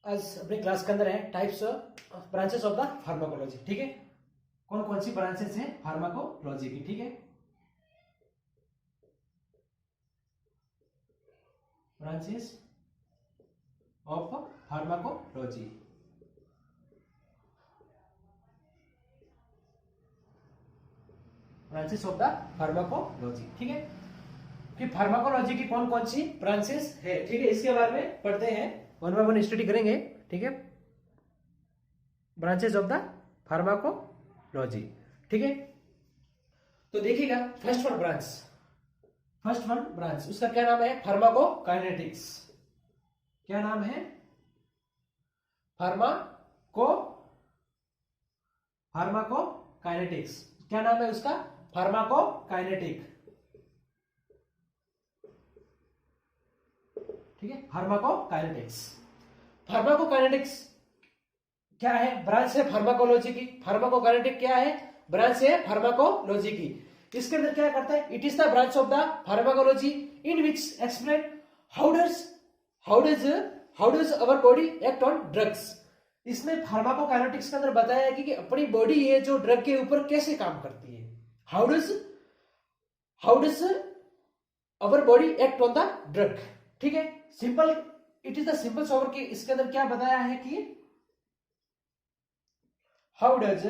आज अपनी क्लास के अंदर है types branches of the pharmacology. ठीक है, कौन कौन सी ब्रांचेस हैं फार्माकोलॉजी की। ठीक है, branches of pharmacology. Branches of the pharmacology. ठीक है, कि फार्माकोलॉजी की कौन कौन सी ब्रांचेस है। ठीक है, इसके बारे में पढ़ते हैं, वन बाय वन स्टडी करेंगे। ठीक है, ब्रांचेस ऑफ द फार्माकोलॉजी। ठीक है, तो देखिएगा फर्स्ट वन ब्रांच उसका क्या नाम है, फार्माकोकाइनेटिक्स। क्या नाम है, फार्माकोकाइनेटिक्स। क्या नाम है उसका, फार्माकोकाइनेटिक। ठीक है, फार्माकोकाइनेटिक्स क्या है, ब्रांच है फार्माकोलॉजी की। फार्माकोकाइनेटिक क्या है, ब्रांच है फार्माकोलॉजी की। इसके अंदर क्या करता है, it is the branch of the pharmacology in which explain how does our body act on drugs. इसमें फार्माकोकाइनेटिक्स के अंदर बताया है कि अपनी बॉडी है जो ड्रग के ऊपर कैसे काम करती है। How does our body act on the drug. ठीक है, simple, it is the simple सोवर की इसके अंदर क्या बताया है कि how does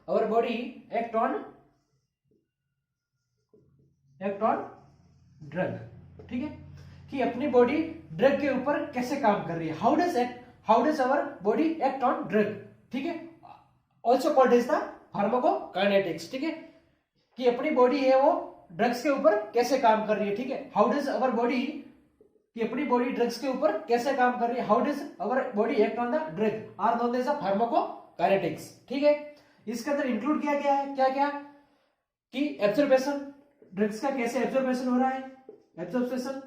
our body act on drug. ठीक है, कि अपनी बॉडी ड्रग के ऊपर कैसे काम कर रही है। How does our body act on drug. ठीक है, also called is the pharmacokinetics. ठीक है, कि अपनी बॉडी है वो ड्रग्स के ऊपर कैसे काम कर रही है। ठीक है, हाउ डज अवर बॉडी, कि अपनी बॉडी ड्रग्स के ऊपर कैसे काम कर रही है। How does our body act on the drug are known as a pharmacokinetics. ठीक है, इसके अंदर इंक्लूड किया गया है क्या क्या, कि एब्जॉर्बेशन, ड्रग्स का कैसे एब्जॉर्बेशन हो रहा है, एब्जॉर्बेशन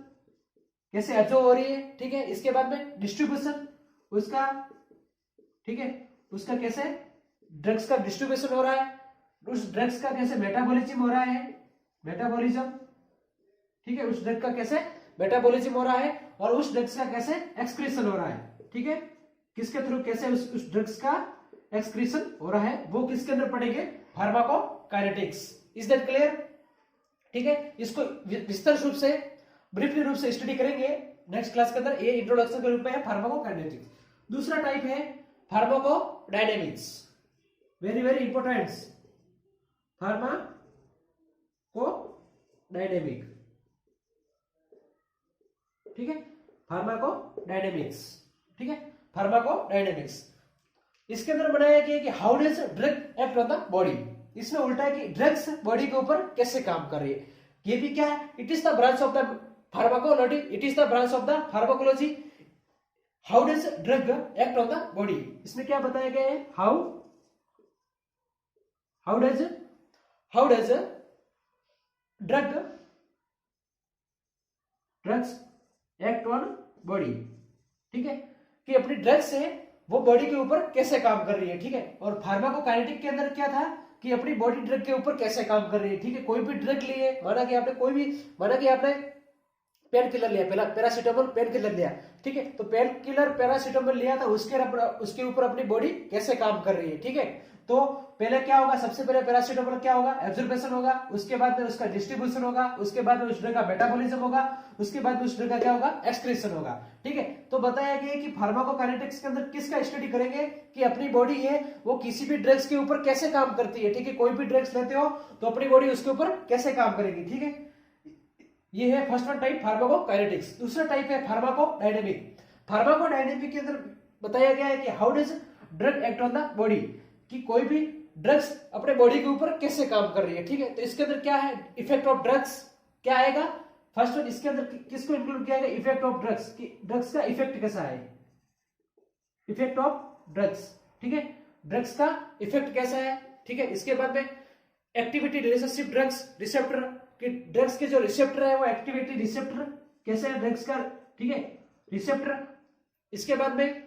कैसे एब्जॉर्ब हो रही है। ठीक है, इसके बाद में डिस्ट्रीब्यूशन उसका। ठीक है, उसका कैसे ड्रग्स का डिस्ट्रीब्यूशन हो रहा है, उस ड्रग्स का कैसे मेटाबॉलिज्म हो रहा है, मेटाबॉलिज्म। ठीक है, उस ड्रग का कैसे मेटाबॉलिज्म हो रहा है और उस ड्रग्स का कैसे एक्सक्रीशन हो रहा है। ठीक है, किसके थ्रू कैसे उस ड्रग्स का एक्सक्रीशन हो रहा है, वो किसके अंदर पढ़ेंगे, फार्माकोकाइनेटिक्स। Is that clear. ठीक है, इसको विस्तार रूप से ब्रीफली रूप से स्टडी करेंगे नेक्स्ट क्लास के अंदर। ये इंट्रोडक्शन के रूप में है फार्माकोकाइनेटिक्स। दूसरा टाइप है pharmacodynamics, very very important, pharmacodynamic. ठीक है, फार्माकोडायनेमिक्स। ठीक है, फार्माकोडायनेमिक्स इसके अंदर बनाया गया कि how does drug act on the body. इसमें उल्टा है कि ड्रग्स बॉडी के ऊपर कैसे काम कर रही है। ये भी क्या है, it is the branch of the pharmacology, it is the branch of the pharmacology. How does drug act on the body, इसमें क्या बताया गया है, how does drugs act on body. ठीक है, कि अपनी ड्रग्स है वो बॉडी के ऊपर कैसे काम कर रही है। ठीक है, और फार्माकोकाइनेटिक के अंदर क्या था, कि अपनी बॉडी ड्रग के ऊपर कैसे काम कर रही है। ठीक है, कोई भी ड्रग लिए, माना कि आपने पेन किलर लिया, पहला पैरासीटामोल पेन किलर लिया। ठीक है, तो पेन किलर पैरासीटामोल लिया था, उसके ऊपर अपनी बॉडी कैसे काम कर रही है। ठीक है, तो पहले क्या होगा, सबसे पहले पैरासीटामोल क्या होगा, एब्जॉर्बेशन होगा, उसके बाद में उसका डिस्ट्रीब्यूशन होगा, उसके बाद में उस ड्रग का मेटाबॉलिज्म होगा, उसके बाद में उस ड्रग का क्या होगा, एक्सक्रीशन होगा। ठीक है, तो बताया गया कि फार्माकोकाइनेटिक्स के अंदर किसका स्टडी करेंगे, कि अपनी बॉडी है वो किसी भी ड्रग्स के ऊपर कैसे काम करती है। ठीक है, कोई भी ड्रग्स लेते हो तो अपनी बॉडी उसके ऊपर कैसे काम करेगी। ठीक है, ये है फर्स्ट वन टाइप फार्माकोकाइनेटिक्स। दूसरा टाइप है फार्माकोडायनेमिक। फार्माकोडायनेमिक के अंदर बताया गया है कि how does drug act on the body, कि कोई भी ड्रग्स अपने बॉडी के ऊपर कैसे काम कर रही है। ठीक है, तो इसके अंदर क्या है, इफेक्ट ऑफ ड्रग्स क्या आएगा, फर्स्ट वन इसके अंदर किसको इंक्लूड किया गया, इफेक्ट ऑफ ड्रग्स, कि ड्रग्स का इफेक्ट कैसा है, इफेक्ट ऑफ ड्रग्स। ठीक है, ड्रग्स का इफेक्ट कैसा है। ठीक है, इसके बाद में एक्टिविटी रिलेशनशिप ड्रग्स रिसेप्टर, कि ड्रग्स के जो रिसेप्टर है वो एक्टिविटी रिसेप्टर कैसे है ड्रग्स का। ठीक है, रिसेप्टर। इसके बाद में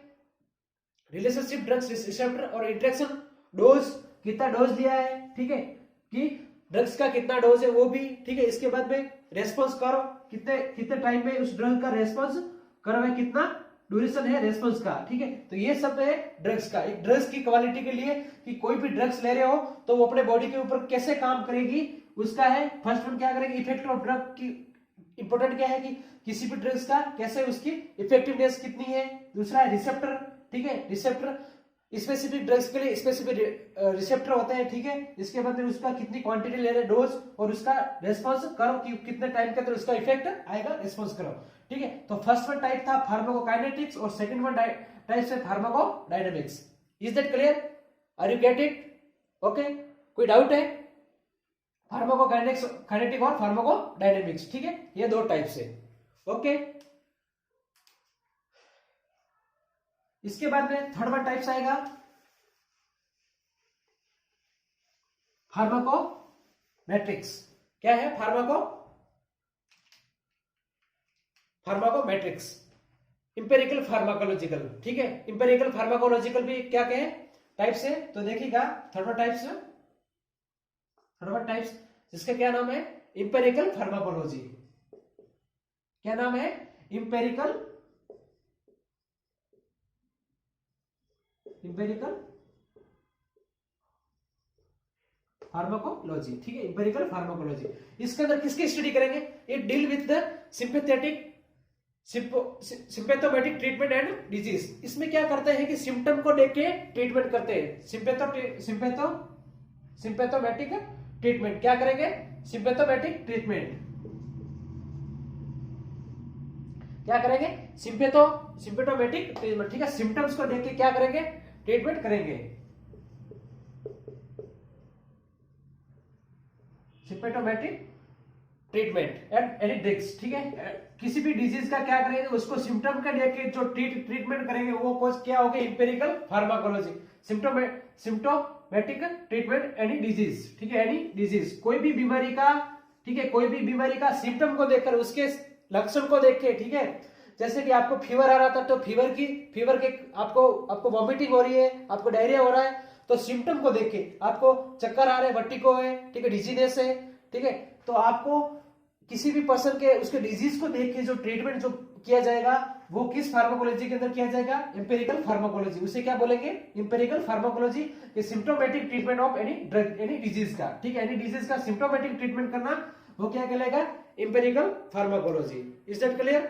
रिलेशनशिप ड्रग्स रिसेप्टर और इंटरेक्शन, डोज कितना डोज लिया है, ठीक है, कि ड्रग्स का कितना डोज है वो भी, ठीक है। इसके बाद में रेस्पॉन्स करो, कितने कितने टाइम में उस ड्रग का रेस्पॉन्स करो है, कितना ड्यूरेशन है रेस्पॉन्स का, ठीक है। तो ये सब है ड्रग्स का। एक ड्रग्स की क्वालिटी के लिए कि कोई भी ड्रग्स ले रहे हो तो वो अपने बॉडी के ऊपर कैसे काम करेगी उसका है। फर्स्ट वन क्या करेगी, इफेक्ट ऑफ ड्रग की इंपॉर्टेंट क्या है कि किसी भी ड्रग्स का कैसे उसकी इफेक्टिवनेस कितनी है। दूसरा है रिसेप्टर, ठीक है, रिसेप्टर स्पेसिफिक ड्रग्स के लिए स्पेसिफिक रिसेप्टर होते हैं, ठीक है। इसके बाद में उसका कितनी क्वांटिटी ले रहे डोज और उसका रेस्पॉन्स करो कि कितने टाइम के अंदर उसका इफेक्ट आएगा, रेस्पॉन्स करो, ठीक है। तो फर्स्ट वन टाइप था फार्माकोकाइनेटिक्स और सेकंड वन टाइप से pharmacodynamics. Is that clear? Are you get it? Okay, कोई डाउट है? फार्माकोकाइनेटिक्स काइनेटिक और फार्माकोडायनामिक्स, ठीक है, ये दो टाइप से। ओके, इसके बाद में थर्ड वन टाइप्स आएगा फार्माकोमेट्रिक्स। क्या है फार्माकोमेट्रिक्स? इंपेरिकल फार्माकोलॉजिकल, ठीक है। इंपेरिकल फार्माकोलॉजिकल भी क्या कहे टाइप्स है, तो देखिएगा थर्ड वन टाइप्स जिसका क्या नाम है, इंपेरिकल फार्माकोलॉजी। क्या नाम है? इंपेरिकल फार्माकोलॉजी, ठीक है, इंपेरिकल फार्माकोलॉजी। इसके अंदर किसकी स्टडी करेंगे? It deal with the sympathomimetic treatment and disease. इसमें क्या करते हैं कि सिम्टम को देख के ट्रीटमेंट करते हैं। सिंपैथोमेटिक ट्रीटमेंट क्या करेंगे? सिंपैथोमेटिक ट्रीटमेंट क्या करेंगे? सिंपैथोमेटिक ट्रीटमेंट, ठीक है। सिम्टम्स को देख के क्या करेंगे? ट्रीटमेंट करेंगे। Symptomatic treatment and any drugs, ठीक है। किसी भी डिजीज का क्या करेंगे? उसको सिम्टम का देख के जो ट्रीटमेंट करेंगे वो कोर्स क्या होगा? Empirical pharmacology. Symptomatic treatment any disease, ठीक है, एनी डिजीज, कोई भी बीमारी का, ठीक है, कोई भी बीमारी का सिम्टम को देखकर, उसके लक्षण को देख के, ठीक है। जैसे कि आपको फीवर आ रहा था तो फीवर के आपको वॉमिटिंग हो रही है, आपको डायरिया हो रहा है, तो सिम्टम को देख के आपको चक्कर आ रहे हैं, वर्टिगो है, ठीक है, डिजीनेस है, ठीक है। तो आपको किसी भी पर्सन के उसके डिजीज को देख के जो ट्रीटमेंट जो किया जाएगा वो किस फार्माकोलॉजी के अंदर किया जाएगा? Empirical pharmacology. उसे क्या बोलेंगे? Empirical pharmacology. Symptomatic treatment of any drug, any disease का, ठीक है, एनी डिजीज का सिम्टोमेटिक ट्रीटमेंट करना वो क्या कहलाएगा? Empirical pharmacology. Is that clear?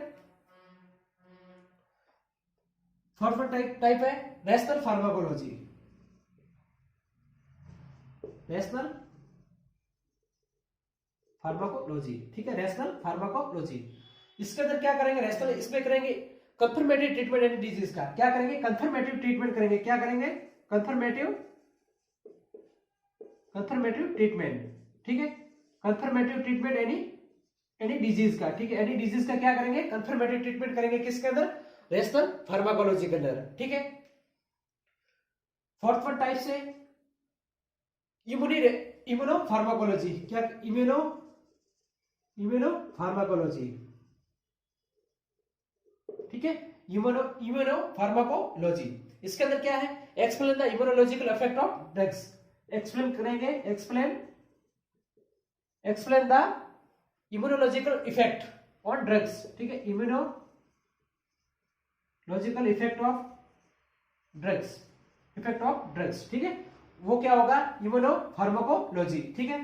Fourth type है रैशनल फार्माकोलॉजी। रैशनल फार्माकोलॉजी, ठीक है, रैशनल फार्माकोलॉजी। इसके अंदर क्या करेंगे? रैशनल, इसमें करेंगे कंफर्मेटिव ट्रीटमेंट एनी डिजीज का। क्या करेंगे? कंफर्मेटिव ट्रीटमेंट करेंगे। क्या करेंगे? कंफर्मेटिव ट्रीटमेंट, ठीक है, कंफर्मेटिव ट्रीटमेंट एनी डिजीज का, ठीक है, एनी डिजीज का क्या करेंगे? कंफर्मेटिव ट्रीटमेंट करेंगे। किसके अंदर? रैशनल फार्माकोलॉजी के अंदर, ठीक है। फोर्थ वन टाइप से इम्यूनो फार्माकोलॉजी। क्या? इम्यूनो फार्माकोलॉजी, ठीक है, इम्यूनो फार्माकोलॉजी। इसके अंदर क्या है? Explain the immunological effect of drugs. Explain करेंगे, explain the immunological effect on drugs, ठीक है, इम्यूनोलॉजिकल इफेक्ट ऑफ ड्रग्स, ठीक है, वो क्या होगा? इम्यूनो फार्माकोलॉजी, ठीक है।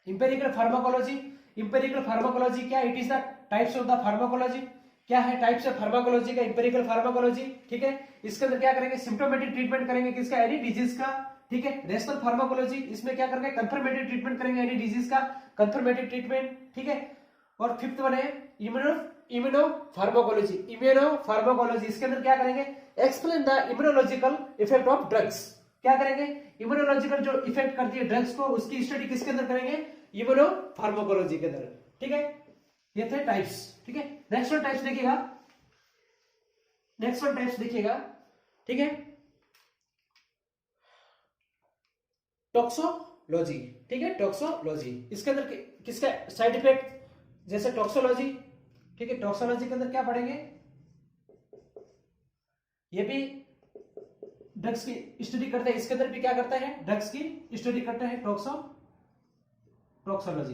इंपेरिकल फार्माकोलॉजी क्या? It is the types of the pharmacology. क्या है टाइप्स ऑफ फार्माकोलॉजी का? इंपेरिकल फार्माकोलॉजी, ठीक है। इसके अंदर क्या करेंगे? सिम्टोमेटिक ट्रीटमेंट करेंगे। किसका? एनी डिजीज का, ठीक है। रैशनल फार्माकोलॉजी, इसमें क्या करेंगे? कंफर्मेटिव ट्रीटमेंट करेंगे एनी डिजीज का, कंफर्मेटिव ट्रीटमेंट, ठीक है। और फिफ्थ वन है इम्यूनो फार्माकोलॉजी। इसके अंदर क्या करेंगे? Explain the immunological effect of drugs. क्या करेंगे? इम्यूनोलॉजिकल जो इफेक्ट करती है ड्रग्स को, उसकी स्टडी किसके अंदर करेंगे? इम्यूनो फार्माकोलॉजी के अंदर, ठीक है। ये थे टाइप्स, ठीक है। नेक्स्ट वन टाइप्स देखिएगा, ठीक है। टॉक्सोलॉजी, ठीक है, टॉक्सोलॉजी। इसके अंदर किसका साइड इफेक्ट? जैसे टॉक्सोलॉजी, ठीक है, टॉक्सोलॉजी के अंदर क्या पढ़ेंगे? ये भी ड्रग्स की स्टडी करते हैं, इसके अंदर भी क्या करता है, ड्रग्स की स्टडी करते हैं, टॉक्सोलॉजी,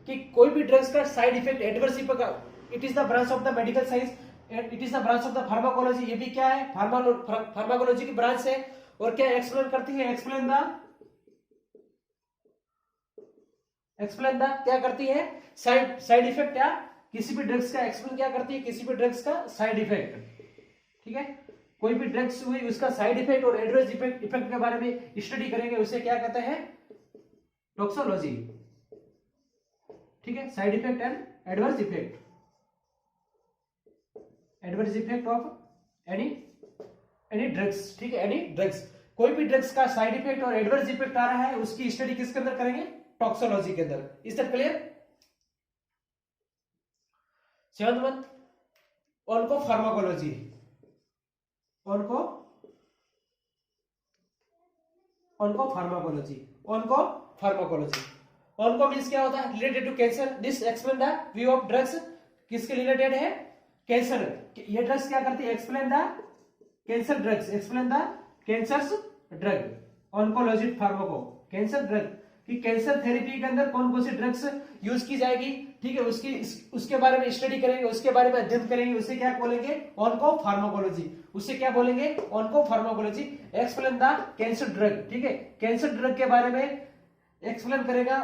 कि कोई भी ड्रग्स का side effect, adverse effect, it is the branch of the medical science, it is the branch of the pharmacology, ये भी क्या है, फार्माकोलॉजी की ब्रांच है, और क्या एक्सप्लेन करती है, एक्सप्लेन द क्या करती है, साइड इफेक्ट, या किसी भी ड्रग्स का एक्सप्लेन क्या करती है, किसी भी ड्रग्स का साइड इफेक्ट, ठीक है, कोई भी ड्रग्स हुई उसका साइड इफेक्ट और एडवर्स इफेक्ट के बारे में स्टडी करेंगे, उसे क्या कहते हैं, टॉक्सोलॉजी, ठीक है, side effect and adverse effect of any drugs, ठीक है, एनी ड्रग्स, कोई भी ड्रग्स का साइड इफेक्ट और एडवर्स इफेक्ट आ रहा है, उसकी स्टडी किसके अंदर करेंगे, टॉक्सोलॉजी के अंदर। Is that clear? 7th one, onco pharmacology, onco means क्या होता है, related to cancer, this explain the view of drugs, किसके रिलेटेड है, कैंसर, ये ड्रग्स क्या करती है, explain the cancer drugs, explain the cancers drug, oncology pharmaco, cancer drug, कि कैंसर थेरेपी के अंदर कौन कौन सी ड्रग्स यूज की जाएगी, ठीक है, उसके बारे में स्टडी करेंगे, उसके बारे में अध्ययन करेंगे, उसे क्या बोलेंगे, ऑनको फार्माकोलॉजी, उसे क्या बोलेंगे, onco pharmacology, explain the cancer drug, ठीक है, कैंसर ड्रग के बारे में एक्सप्लेन करेगा,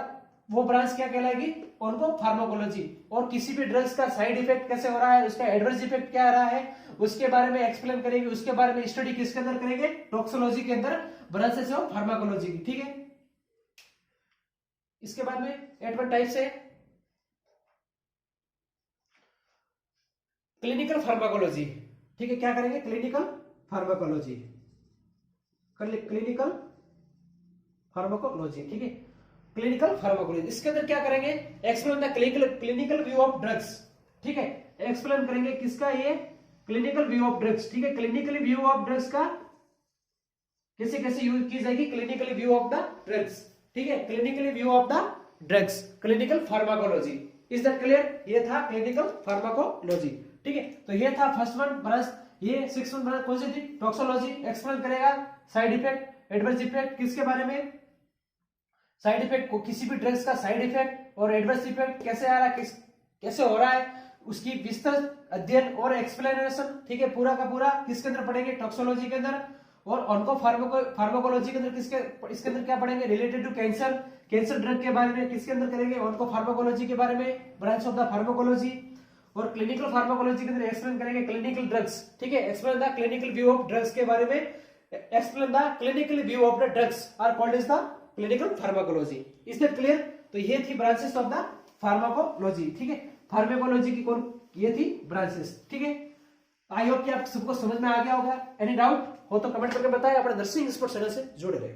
वो ब्रांच क्या कहलाएगी, ऑनको फार्माकोलॉजी, और किसी भी ड्रग्स का साइड इफेक्ट कैसे हो रहा है, उसका एडवर्स इफेक्ट क्या आ रहा है, उसके बारे में एक्सप्लेन करेंगे, उसके बारे में स्टडी किसके अंदर करेंगे, टॉक्सोलॉजी के अंदर, ब्रांचेस ऑफ फार्माकोलॉजी की, ठीक है। इसके बाद में 8th टाइप से क्लिनिकल फार्माकोलॉजी, ठीक है, क्या करेंगे, क्लिनिकल फार्माकोलॉजी, ठीक है, क्लिनिकल फार्माकोलॉजी, इसके अंदर क्या करेंगे, explain the clinical view of drugs, ठीक है, एक्सप्लेन करेंगे किसका, ये क्लिनिकल व्यू ऑफ ड्रग्स, ठीक है, क्लिनिकल व्यू ऑफ ड्रग्स का कैसे कैसे यूज की जाएगी, clinical view of the drugs, ठीक है, clinical view of the drugs, clinical pharmacology. Is that clear? ये था क्लिनिकल फार्माकोलॉजी, ठीक है, तो ये था फर्स्ट वन ब्रांच, ये 6th वन ब्रांच कौन सी थी, टॉक्सोलॉजी, एक्सप्लेन करेगा साइड इफेक्ट, एडवर्स इफेक्ट, किसके बारे में, साइड इफेक्ट, किसी भी ड्रग्स का साइड इफेक्ट और एडवर्स इफेक्ट कैसे आ रहा है, कैसे हो रहा है, उसकी विस्तृत अध्ययन और एक्सप्लेनेशन, ठीक है, पूरा का पूरा किसके अंदर पढ़ेंगे, टॉक्सोलॉजी के अंदर, और ऑनको फार्माकोलॉजी के अंदर इसके अंदर क्या पढ़ेंगे, रिलेटेड टू कैंसर ड्रग के बारे में किसके अंदर करेंगे, ऑनको फार्माकोलॉजी के बारे में, ब्रांच ऑफ द फार्माकोलॉजी, और क्लिनिकल फार्माकोलॉजी के अंदर एक्सप्लेन करेंगे क्लिनिकल ड्रग्स, ठीक है, explain the clinical view of drugs के बारे में, explain the clinical view of the drugs are called as the clinical pharmacology. Is that clear? तो ये थी ब्रांचेस ऑफ द फार्माकोलॉजी, ठीक है, फार्माकोलॉजी की कौन, ये थी ब्रांचेस, ठीक है। आई होप कि आप सबको समझ में आ गया होगा। एनी डाउट हो तो कमेंट करके बताएं, अपने नर्सिंग एक्सपर्ट चैनल से जुड़े रहे।